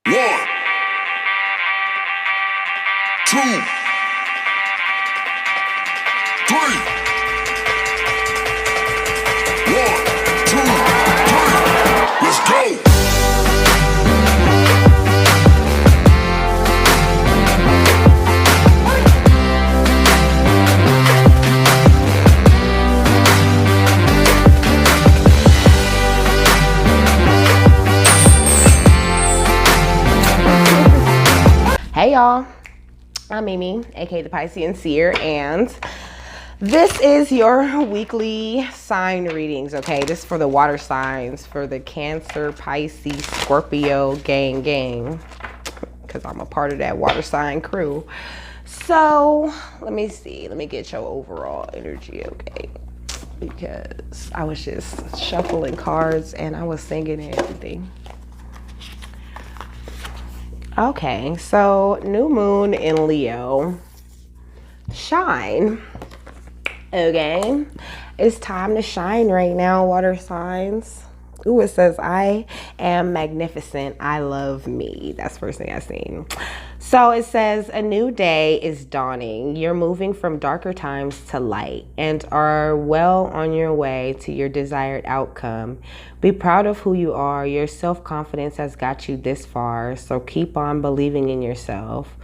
One, two, three. One, two, three. Let's go. Hey y'all, I'm Mimi, aka the Piscean Seer, and this is your weekly sign readings, okay? This is for the water signs, for the Cancer, Pisces, Scorpio gang, because I'm a part of that water sign crew. So, let me see. Let me get your overall energy, okay? Because I was just shuffling cards and I was singing and everything. Okay, so new moon in Leo, shine. Okay, it's time to shine right now, water signs. Ooh, it says, I am magnificent. I love me. That's the first thing I seen. So it says, a new day is dawning. You're moving from darker times to light and are well on your way to your desired outcome. Be proud of who you are. Your self-confidence has got you this far, so keep on believing in yourself.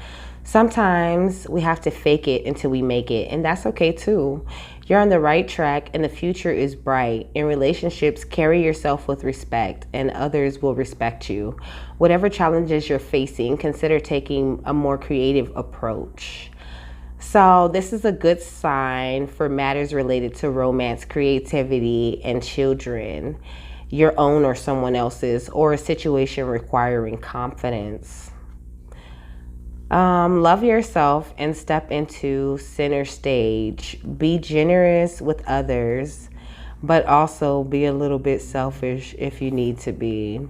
Sometimes we have to fake it until we make it, and that's okay too. You're on the right track and the future is bright. In relationships, carry yourself with respect and others will respect you. Whatever challenges you're facing, consider taking a more creative approach. So this is a good sign for matters related to romance, creativity, and children, your own or someone else's, or a situation requiring confidence. Love yourself and step into center stage. Be generous with others, but also be a little bit selfish if you need to be.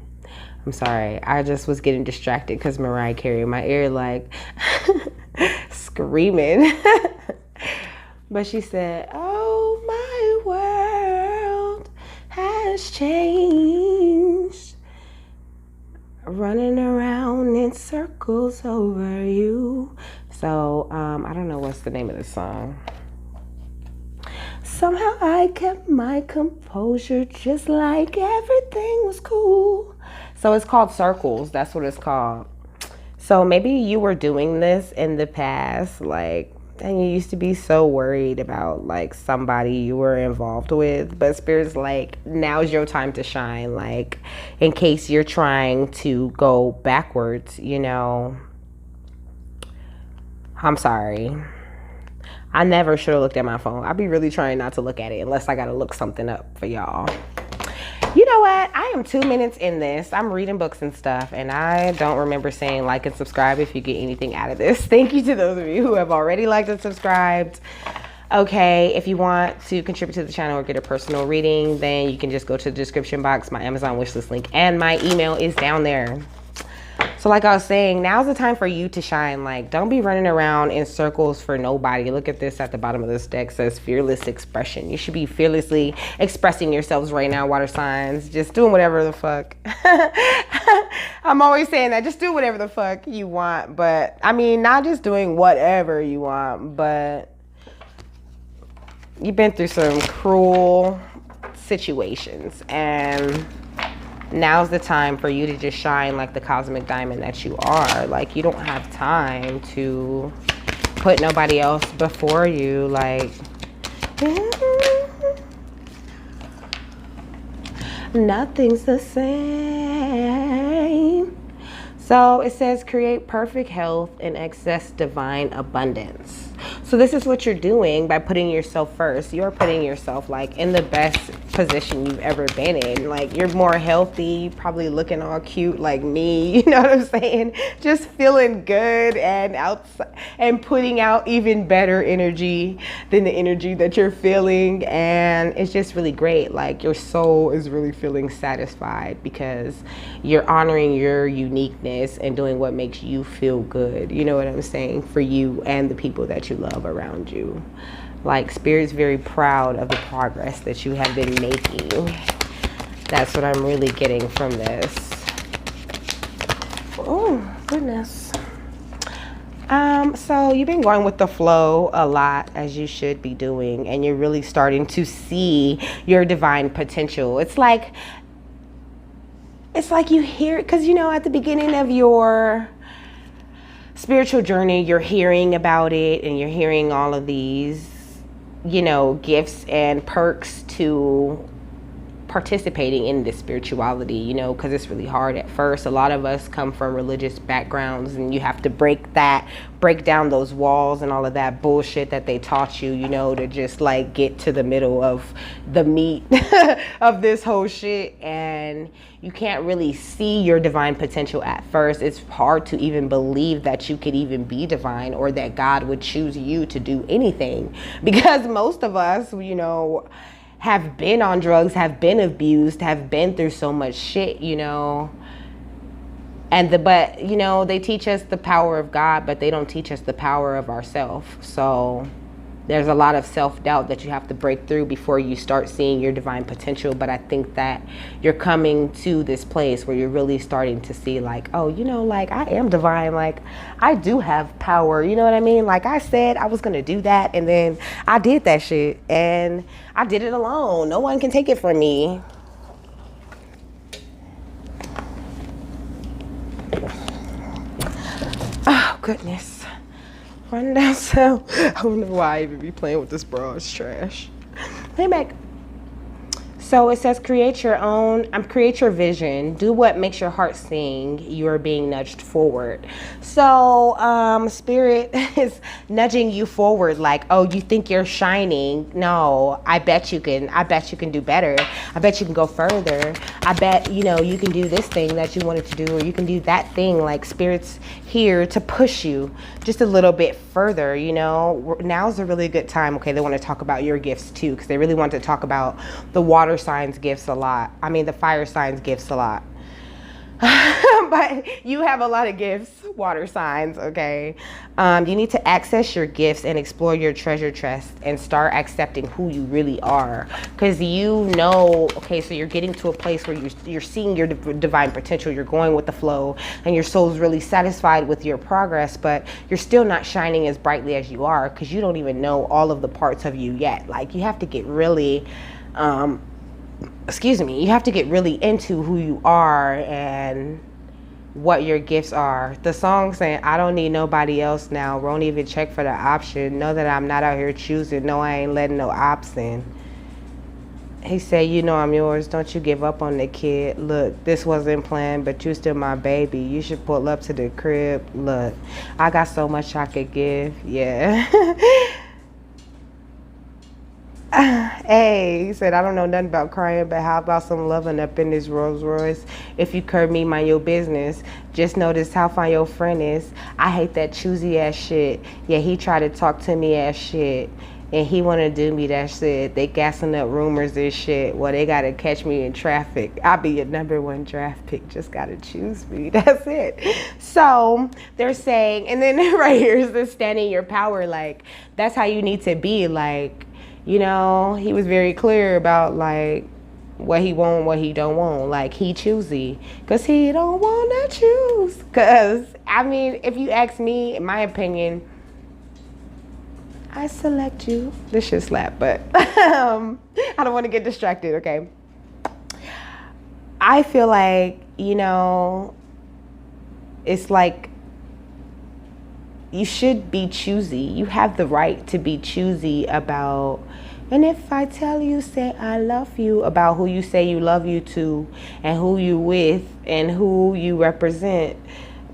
I'm sorry, I just was getting distracted because Mariah Carey in my ear, like screaming. But she said, oh, my world has changed. Running around in circles over you. So, I don't know what's the name of the song. Somehow I kept my composure just like everything was cool. So it's called Circles. That's what it's called. So maybe you were doing this in the past, like, and you used to be so worried about like somebody you were involved with, but Spirit's like, now's your time to shine. Like, in case you're trying to go backwards, you know. I'm sorry. I never should have looked at my phone. I'd be really trying not to look at it unless I gotta look something up for y'all. You know what? I am 2 minutes in this. I'm reading books and stuff, and I don't remember saying like and subscribe if you get anything out of this. Thank you to those of you who have already liked and subscribed. Okay, if you want to contribute to the channel or get a personal reading, then you can just go to the description box, my Amazon wishlist link, and my email is down there. So like I was saying, now's the time for you to shine. Like, don't be running around in circles for nobody. Look at this at the bottom of this deck. It says fearless expression. You should be fearlessly expressing yourselves right now, water signs. Just doing whatever the fuck. I'm always saying that. Just do whatever the fuck you want. But, I mean, not just doing whatever you want, but you've been through some cruel situations. And now's the time for you to just shine like the cosmic diamond that you are. Like, you don't have time to put nobody else before you. Like, nothing's the same. So it says create perfect health and access divine abundance. So this is what you're doing by putting yourself first. You're putting yourself like in the best position you've ever been in. Like, you're more healthy, probably looking all cute like me, you know what I'm saying? Just feeling good and outside and putting out even better energy than the energy that you're feeling. And it's just really great. Like, your soul is really feeling satisfied because you're honoring your uniqueness and doing what makes you feel good. You know what I'm saying? For you and the people that you love around you. Like, Spirit's very proud of the progress that you have been making. That's what I'm really getting from this. Oh, goodness. So you've been going with the flow a lot, as you should be doing, and you're really starting to see your divine potential. It's like you hear, because at the beginning of your spiritual journey, you're hearing about it and you're hearing all of these, gifts and perks to participating in this spirituality, because it's really hard at first. A lot of us come from religious backgrounds, and you have to break down those walls and all of that bullshit that they taught you, to just like get to the middle of the meat of this whole shit. And you can't really see your divine potential at first. It's hard to even believe that you could even be divine, or that God would choose you to do anything, because most of us, have been on drugs, have been abused, have been through so much shit, but they teach us the power of God, but they don't teach us the power of ourselves. So there's a lot of self-doubt that you have to break through before you start seeing your divine potential. But I think that you're coming to this place where you're really starting to see like, oh, like I am divine. Like I do have power. You know what I mean? Like I said I was going to do that, and then I did that shit, and I did it alone. No one can take it from me. Oh, goodness. Running down south. I don't know why I even be playing with this bra. It's trash. Hey, Meg. So it says create your vision. Do what makes your heart sing. You are being nudged forward. So spirit is nudging you forward, like, oh, you think you're shining? No, I bet you can do better. I bet you can go further. I bet, you can do this thing that you wanted to do, or you can do that thing. Like spirit's here to push you just a little bit further. Now's a really good time. Okay, they want to talk about your gifts too, because they really want to talk about the water signs gifts a lot. I mean, the fire signs gifts a lot. But you have a lot of gifts, water signs, okay? You need to access your gifts and explore your treasure chest and start accepting who you really are. Because okay, so you're getting to a place where you're seeing your divine potential, you're going with the flow, and your soul's really satisfied with your progress, but you're still not shining as brightly as you are, because you don't even know all of the parts of you yet. Like, you have to get really... you have to get really into who you are and what your gifts are. The song saying, I don't need nobody else now, won't even check for the option, know that I'm not out here choosing, no, I ain't letting no ops in. He said, I'm yours, don't you give up on the kid, look, this wasn't planned, but you still my baby, you should pull up to the crib, look, I got so much I could give, yeah. Hey, he said, I don't know nothing about crying, but how about some loving up in this Rolls Royce? If you curb me, mind your business. Just notice how fine your friend is. I hate that choosy ass shit. Yeah, he tried to talk to me ass shit, and he want to do me that shit. They gassing up rumors and shit. Well, they got to catch me in traffic. I'll be your #1 draft pick. Just got to choose me. That's it. So they're saying, and then right here is this standing your power. Like, that's how you need to be. Like, he was very clear about like what he want, what he don't want. Like, he choosy, cause he don't want to choose. Cause I mean, if you ask me, in my opinion, I select you. This should slap, but I don't want to get distracted. Okay. I feel like it's like you should be choosy. You have the right to be choosy about, and if I tell you, say I love you, about who you say you love you to, and who you with, and who you represent,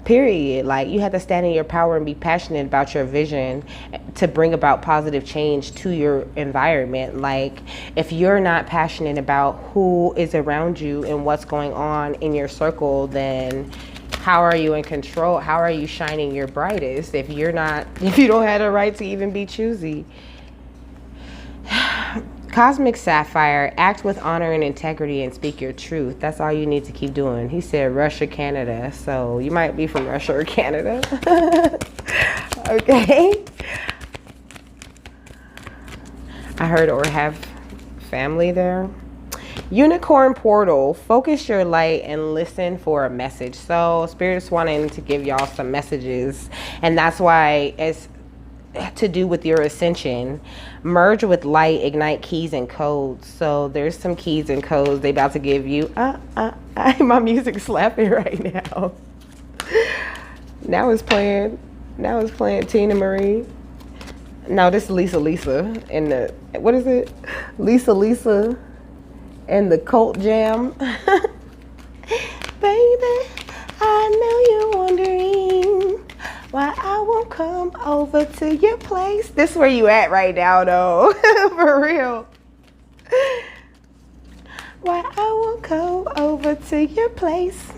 period. Like, you have to stand in your power and be passionate about your vision to bring about positive change to your environment. Like, if you're not passionate about who is around you and what's going on in your circle, then how are you in control? How are you shining your brightest if you don't have the right to even be choosy? Cosmic Sapphire, act with honor and integrity and speak your truth. That's all you need to keep doing. He said Russia, Canada. So you might be from Russia or Canada. Okay. I heard, or have family there. Unicorn portal, focus your light and listen for a message. So Spirit's wanting to give y'all some messages, and that's why it's to do with your ascension. Merge with light, ignite keys and codes. So there's some keys and codes they about to give you. My music's slapping right now. Now it's playing Tina Marie. No, this is Lisa and the, what is it? Lisa and the Cult Jam. Baby, I know you're wondering why I won't come over to your place. This is where you at right now though. For real. Why I won't come over to your place.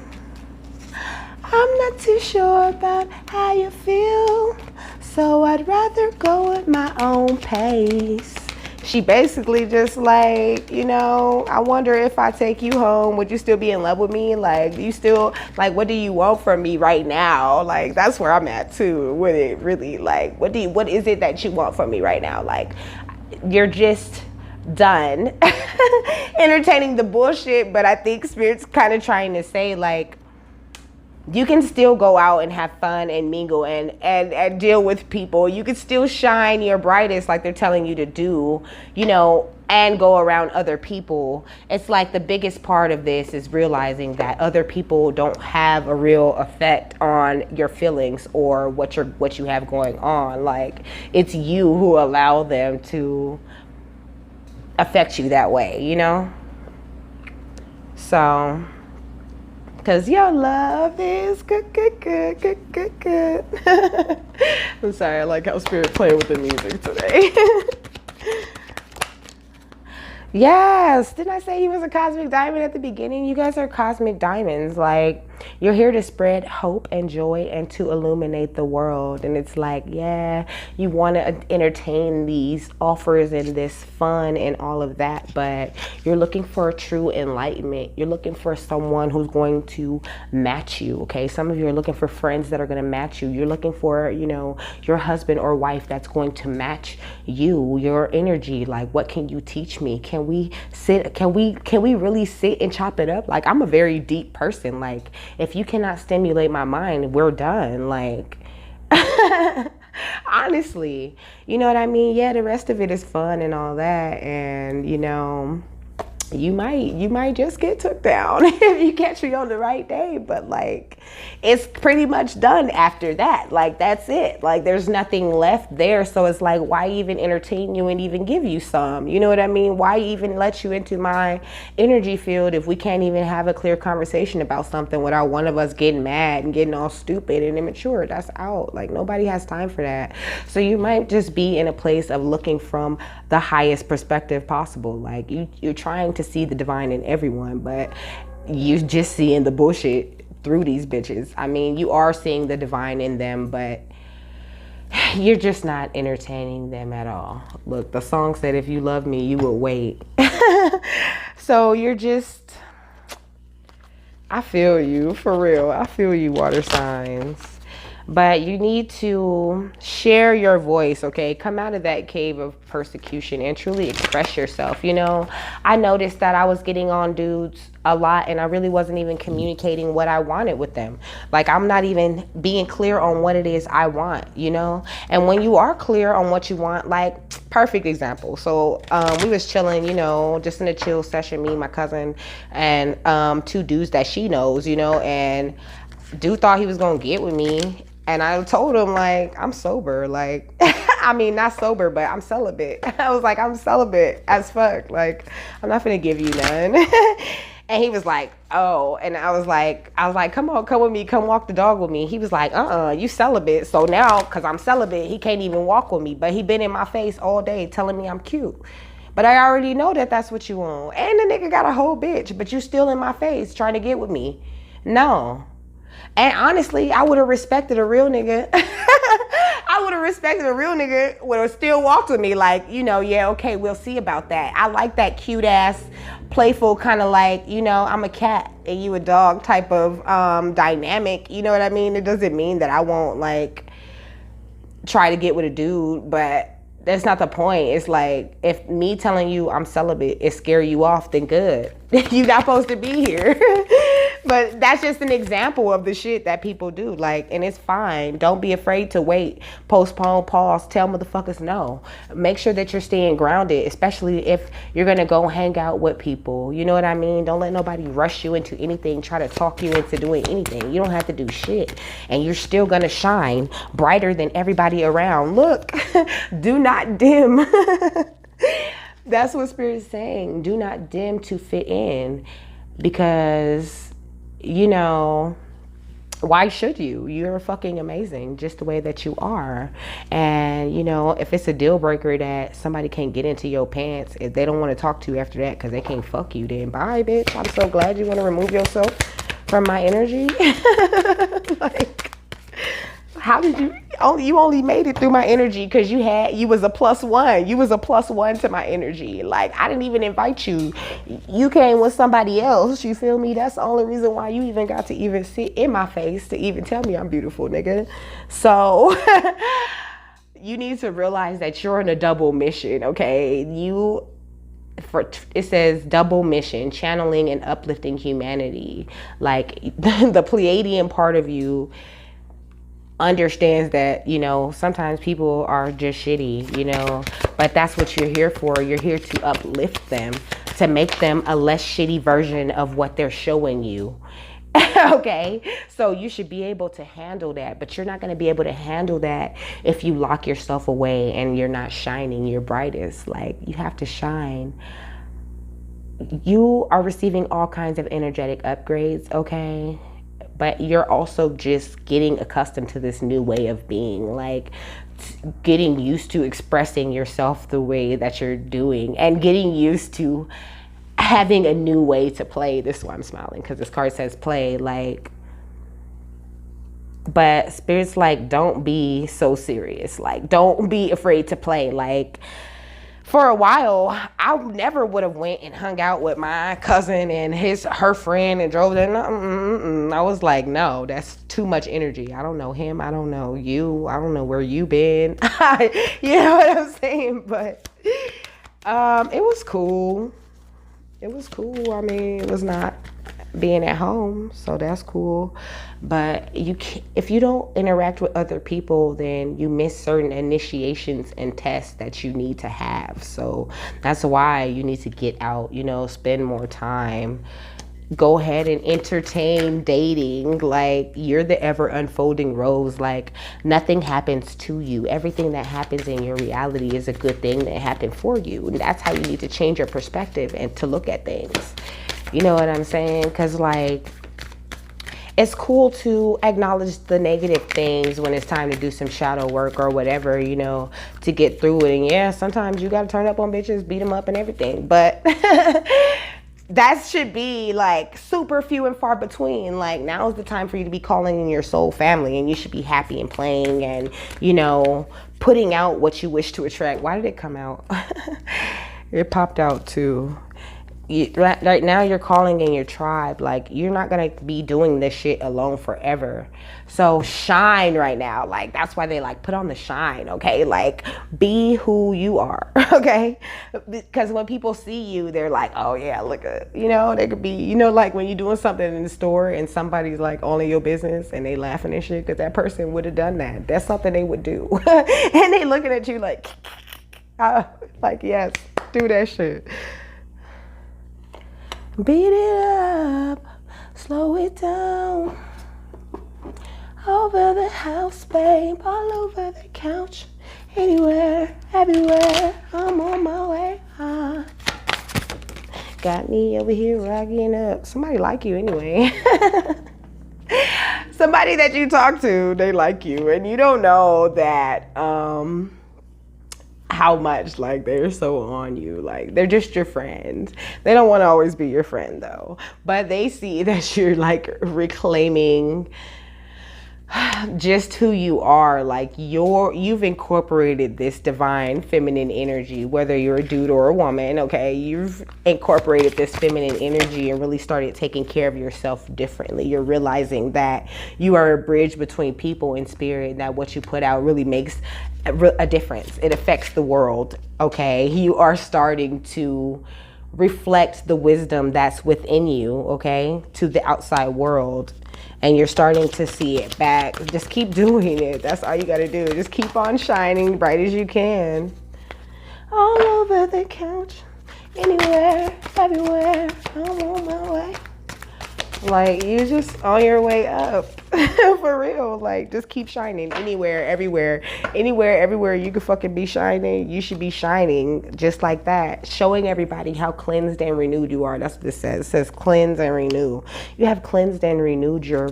I'm not too sure about how you feel, so I'd rather go at my own pace. She basically just like, you know, I wonder if I take you home, would you still be in love with me? Like, you still, like, what do you want from me right now? Like, that's where I'm at too. Would it really, like, what is it that you want from me right now? Like, you're just done entertaining the bullshit, but I think Spirit's kind of trying to say, like, you can still go out and have fun and mingle and deal with people. You can still shine your brightest like they're telling you to do, you know, and go around other people. It's like the biggest part of this is realizing that other people don't have a real effect on your feelings or what you have going on. Like, it's you who allow them to affect you that way, you know? So, because your love is good. I'm sorry, I like how Spirit playing with the music today. Yes, didn't I say he was a cosmic diamond at the beginning? You guys are cosmic diamonds. Like, you're here to spread hope and joy and to illuminate the world. And it's like, yeah, you want to entertain these offers and this fun and all of that, but you're looking for true enlightenment. You're looking for someone who's going to match you, okay? Some of you are looking for friends that are going to match you. You're looking for, you know, your husband or wife that's going to match you, your energy. Like, what can you teach me? Can we really sit and chop it up? Like, I'm a very deep person. Like, if you cannot stimulate my mind, we're done. Like, honestly, you know what I mean? Yeah, the rest of it is fun and all that, and you know, you might just get took down if you catch me on the right day, but like, it's pretty much done after that. Like, that's it. Like, there's nothing left there. So it's like, why even entertain you and even give you some? You know what I mean? Why even let you into my energy field if we can't even have a clear conversation about something without one of us getting mad and getting all stupid and immature? That's out. Like, nobody has time for that. So you might just be in a place of looking from the highest perspective possible. Like, you're trying to see the divine in everyone, but you just seeing the bullshit through these bitches. I mean, you are seeing the divine in them, but you're just not entertaining them at all. Look, the song said, if you love me, you will wait. So you're just, I feel you, for real. I feel you, water signs. But you need to share your voice, okay? Come out of that cave of persecution and truly express yourself. You know, I noticed that I was getting on dudes a lot and I really wasn't even communicating what I wanted with them. Like, I'm not even being clear on what it is I want, you know? And when you are clear on what you want, like, perfect example. So we was chilling, you know, just in a chill session, me, my cousin, and two dudes that she knows, you know, and dude thought he was gonna get with me. And I told him, like, I'm sober. Like, I mean, not sober, but I'm celibate. I was like, I'm celibate as fuck. Like, I'm not gonna give you none. And he was like, oh. And I was like, come on, come with me. Come walk the dog with me. He was like, you celibate. So now, because I'm celibate, he can't even walk with me. But he been in my face all day telling me I'm cute. But I already know that that's what you want. And the nigga got a whole bitch, but you still in my face trying to get with me. No. And honestly, I would have respected a real nigga. I would have respected a real nigga would have still walked with me. Like, you know, yeah, okay, we'll see about that. I like that cute ass, playful kind of like, you know, I'm a cat and you a dog type of dynamic. You know what I mean? It doesn't mean that I won't like try to get with a dude, but That's not the point. It's like, if me telling you I'm celibate is scare you off, then good. You're not supposed to be here. But that's just an example of the shit that people do. Like, and it's fine. Don't be afraid to wait, postpone, pause, tell motherfuckers no. Make sure that you're staying grounded, especially if you're gonna go hang out with people. You know what I mean? Don't let nobody rush you into anything, try to talk you into doing anything. You don't have to do shit. And you're still gonna shine brighter than everybody around. Look, do not dim. That's what Spirit's saying. Do not dim to fit in, because, you know, why should you? You're fucking amazing just the way that you are. And, you know, if it's a deal breaker that somebody can't get into your pants, if they don't want to talk to you after that because they can't fuck you, then bye, bitch. I'm so glad you want to remove yourself from my energy. Like, how did you only made it through my energy because you was a +1. You was a +1 to my energy. Like, I didn't even invite you. You came with somebody else. You feel me? That's the only reason why you even got to even sit in my face to even tell me I'm beautiful, nigga. So you need to realize that you're on a double mission, okay? It says double mission, channeling and uplifting humanity. Like, the Pleiadian part of you understands that, you know, sometimes people are just shitty, you know, but that's what you're here for. You're here to uplift them, to make them a less shitty version of what they're showing you. Okay, so you should be able to handle that, but you're not going to be able to handle that if you lock yourself away and you're not shining your brightest. Like, you have to shine. You are receiving all kinds of energetic upgrades, okay? But you're also just getting accustomed to this new way of being, like getting used to expressing yourself the way that you're doing, and getting used to having a new way to play. This is why I'm smiling, because this card says play. Like, but Spirit's like, don't be so serious. Like, don't be afraid to play. Like, for a while, I never would have went and hung out with my cousin and her friend and drove there. I was like, no, that's too much energy. I don't know him. I don't know you. I don't know where you been. You know what I'm saying? But it was cool. It was cool. I mean, it was not being at home, so that's cool. But if you don't interact with other people, then you miss certain initiations and tests that you need to have. So that's why you need to get out, you know, spend more time, go ahead and entertain dating. Like, you're the ever unfolding rose. Like, nothing happens to you. Everything that happens in your reality is a good thing that happened for you. And that's how you need to change your perspective and to look at things. You know what I'm saying? Because, like, it's cool to acknowledge the negative things when it's time to do some shadow work or whatever, you know, to get through it. And yeah, sometimes you got to turn up on bitches, beat them up and everything. But that should be like super few and far between. Like, now is the time for you to be calling in your soul family, and you should be happy and playing and, you know, putting out what you wish to attract. Why did it come out? It popped out too. Right now you're calling in your tribe. Like, you're not gonna be doing this shit alone forever. So shine right now. Like, that's why they like put on the shine, okay? Like, be who you are, okay? Because when people see you, they're like, oh yeah, look at, you know, they could be, you know, like when you're doing something in the store and somebody's like all in your business and they laughing and shit because that person would have done that. That's something they would do. And they looking at you like, like, yes, do that shit. Beat it up, slow it down. Over the house, babe, all over the couch. Anywhere, everywhere, I'm on my way. Got me over here rocking up. Somebody like you anyway. Somebody that you talk to, they like you. And you don't know that, how much like they're so on you. Like, they're just your friend. They don't want to always be your friend though, but they see that you're like reclaiming just who you are. Like, you've incorporated this divine feminine energy, whether you're a dude or a woman, okay? You've incorporated this feminine energy and really started taking care of yourself differently. You're realizing that you are a bridge between people and spirit, that what you put out really makes a difference. It affects the world, okay? You are starting to reflect the wisdom that's within you, okay, to the outside world. And you're starting to see it back. Just keep doing it. That's all you got to do. Just keep on shining bright as you can. All over the couch, anywhere, everywhere, I'm on my way. Like, you just on your way up. For real. Like, just keep shining anywhere, everywhere. Anywhere, everywhere you could fucking be shining, you should be shining just like that. Showing everybody how cleansed and renewed you are. That's what it says. It says cleanse and renew. You have cleansed and renewed your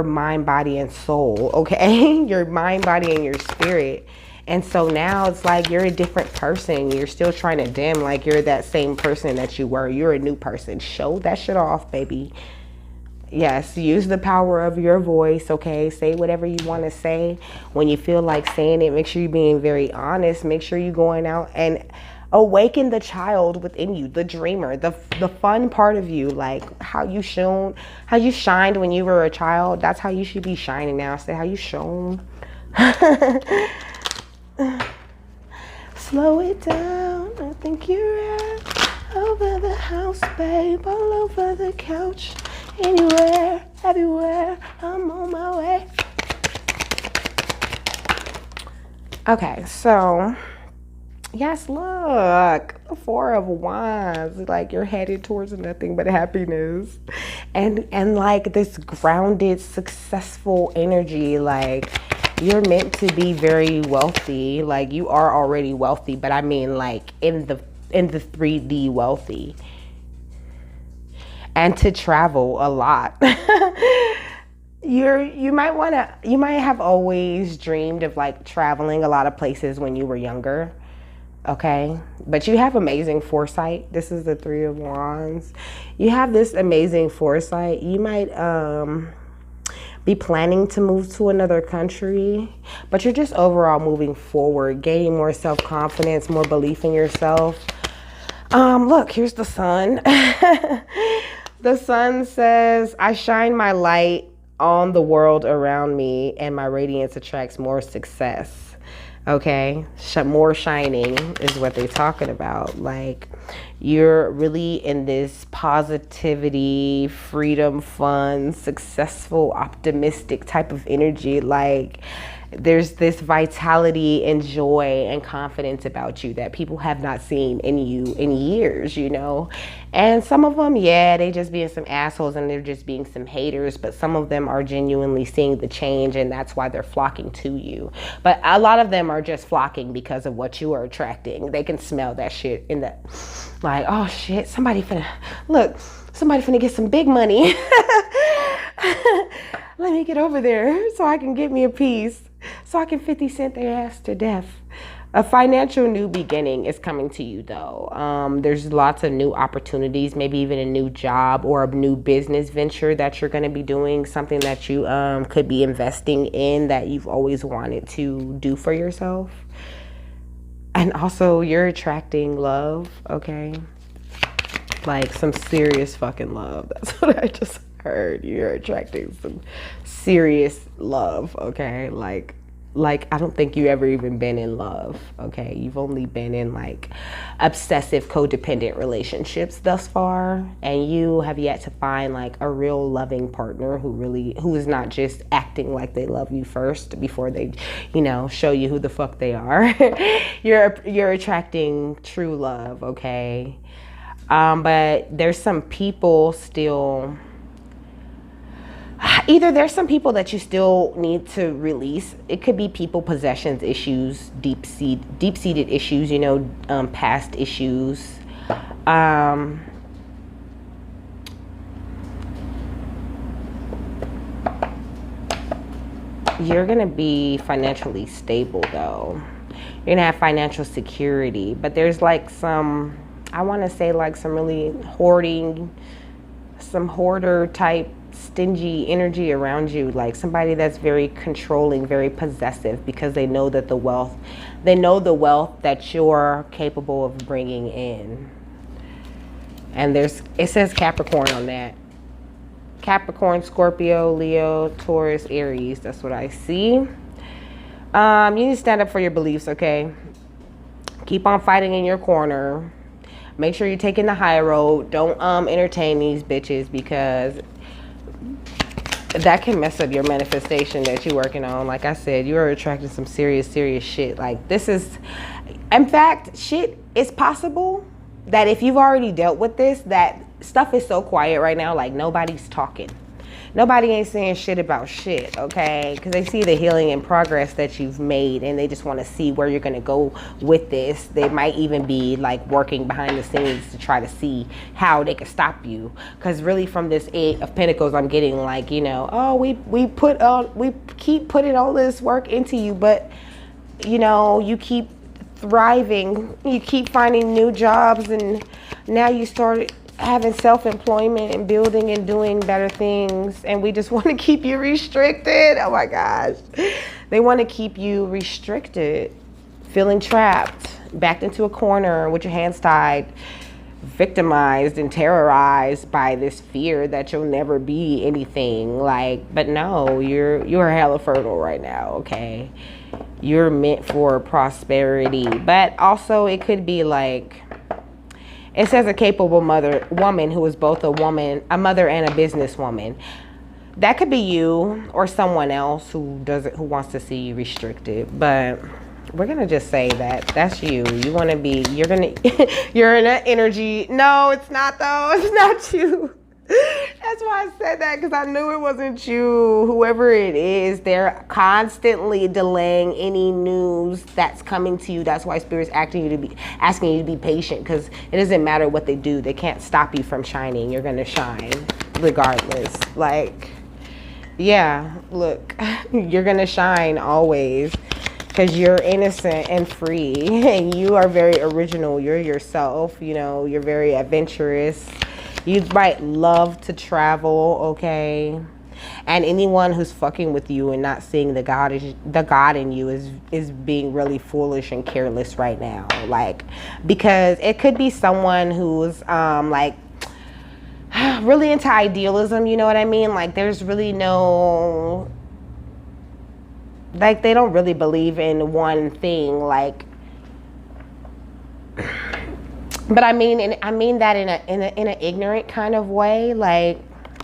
mind, body, and soul, okay? Your mind, body, and your spirit. And so now it's like you're a different person. You're still trying to dim like you're that same person that you were. You're a new person. Show that shit off, baby. Yes, use the power of your voice, okay? Say whatever you want to say. When you feel like saying it, make sure you're being very honest. Make sure you're going out and awaken the child within you, the dreamer, the fun part of you, like how you shined when you were a child. That's how you should be shining now. Say how you shone. Slow it down. I think you're at over the house, babe, all over the couch. Anywhere, everywhere, I'm on my way. Okay, so yes, look, the Four of Wands, like you're headed towards nothing but happiness, and like this grounded, successful energy. Like you're meant to be very wealthy. Like you are already wealthy, but I mean like in the 3D wealthy. And to travel a lot. You might have always dreamed of like traveling a lot of places when you were younger, okay? But you have amazing foresight. This is the Three of Wands. You have this amazing foresight. You might be planning to move to another country, but you're just overall moving forward, gaining more self-confidence, more belief in yourself. Look, here's the sun. The sun says, I shine my light on the world around me and my radiance attracts more success. Okay, more shining is what they're talking about. Like you're really in this positivity, freedom, fun, successful, optimistic type of energy. Like there's this vitality and joy and confidence about you that people have not seen in you in years, you know. And some of them, yeah, they just being some assholes and they're just being some haters, but some of them are genuinely seeing the change and that's why they're flocking to you. But a lot of them are just flocking because of what you are attracting. They can smell that shit in the, like, oh shit, somebody finna get some big money. Let me get over there so I can get me a piece, so I can 50 cent their ass to death. A financial new beginning is coming to you though. There's lots of new opportunities, maybe even a new job or a new business venture that you're going to be doing, something that you could be investing in that you've always wanted to do for yourself. And also you're attracting love, okay? Like some serious fucking love. That's what I just heard. You're attracting some serious love, okay? Like I don't think you ever even been in love, okay? You've only been in like obsessive codependent relationships thus far, and you have yet to find like a real loving partner who is not just acting like they love you first before they, you know, show you who the fuck they are. You're attracting true love, okay? But there's some people still, either there's some people that you still need to release. It could be people, possessions issues, deep-seated issues, you know, past issues. You're going to be financially stable though. You're going to have financial security, but there's like some, I want to say like some really hoarding, some hoarder type stingy energy around you, like somebody that's very controlling, very possessive, because they know that the wealth that you're capable of bringing in. And it says Capricorn on that. Capricorn, Scorpio, Leo, Taurus, Aries. That's what I see. You need to stand up for your beliefs, okay? Keep on fighting in your corner. Make sure you're taking the high road. Don't entertain these bitches, because that can mess up your manifestation that you're working on. Like I said, you are attracting some serious shit. Like, this is, in fact, shit is possible that if you've already dealt with this, that stuff is so quiet right now, like nobody's talking. Nobody ain't saying shit about shit, okay? Because they see the healing and progress that you've made, and they just want to see where you're going to go with this. They might even be like working behind the scenes to try to see how they can stop you. Because really, from this 8 of Pentacles, I'm getting like, you know, oh, we keep putting all this work into you, but you know, you keep thriving, you keep finding new jobs, and now you start having self-employment and building and doing better things, and we just want to keep you restricted. Oh my gosh, they want to keep you restricted, feeling trapped, backed into a corner with your hands tied, victimized and terrorized by this fear that you'll never be anything. Like, but no, you're hella fertile right now, okay? You're meant for prosperity. But also, it could be like, it says a capable woman who is both a mother and a businesswoman. That could be you or someone else who wants to see you restricted. But we're gonna just say that that's you. You're in an energy. No, it's not though. It's not you. That's why I said that, because I knew it wasn't you. Whoever it is, they're constantly delaying any news that's coming to you. That's why Spirit's asking you to be patient, because it doesn't matter what they do. They can't stop you from shining. You're gonna shine regardless. Like, yeah, look, you're gonna shine always, because you're innocent and free, and you are very original. You're yourself. You know, you're very adventurous. You might love to travel, okay? And anyone who's fucking with you and not seeing the God in you is being really foolish and careless right now. Like, because it could be someone who's like really into idealism, you know what I mean? Like, there's really no, like, they don't really believe in one thing, like. But I mean that in an ignorant kind of way. Like,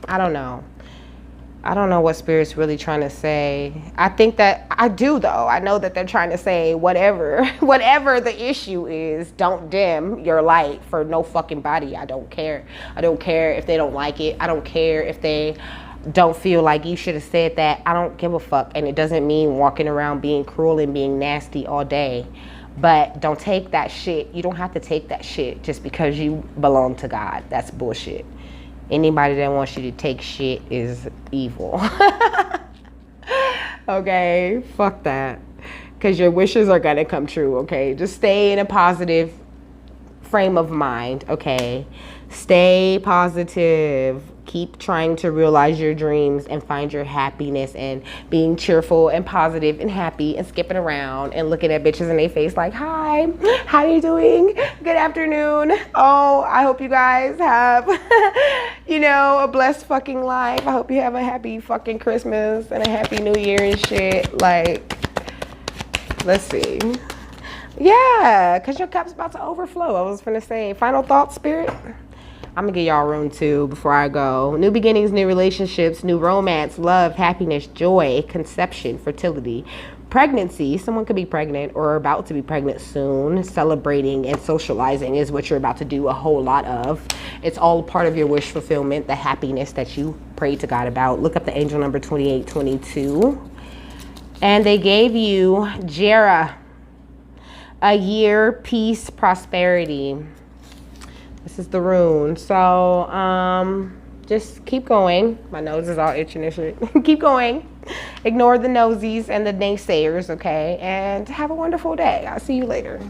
I don't know what Spirit's really trying to say. I think that I do, though. I know that they're trying to say whatever the issue is, don't dim your light for no fucking body. I don't care. I don't care if they don't like it. I don't care if they don't feel like you should have said that. I don't give a fuck. And it doesn't mean walking around being cruel and being nasty all day. But don't take that shit. You don't have to take that shit just because you belong to God. That's bullshit. Anybody that wants you to take shit is evil. Okay? Fuck that. Because your wishes are going to come true, okay? Just stay in a positive frame of mind, okay? Stay positive. Keep trying to realize your dreams and find your happiness, and being cheerful and positive and happy and skipping around and looking at bitches in their face like, hi, how you doing? Good afternoon. Oh, I hope you guys have, you know, a blessed fucking life. I hope you have a happy fucking Christmas and a happy New Year and shit. Like, let's see. Yeah, because your cup's about to overflow. I was gonna say, final thoughts, Spirit? I'm gonna give y'all room too before I go. New beginnings, new relationships, new romance, love, happiness, joy, conception, fertility, pregnancy. Someone could be pregnant or about to be pregnant soon. Celebrating and socializing is what you're about to do a whole lot of. It's all part of your wish fulfillment, the happiness that you prayed to God about. Look up the angel number 2822. And they gave you Jera, a year, peace, prosperity. This is the rune. So, just keep going. My nose is all itching and shit. Keep going. Ignore the nosies and the naysayers, okay? And have a wonderful day. I'll see you later.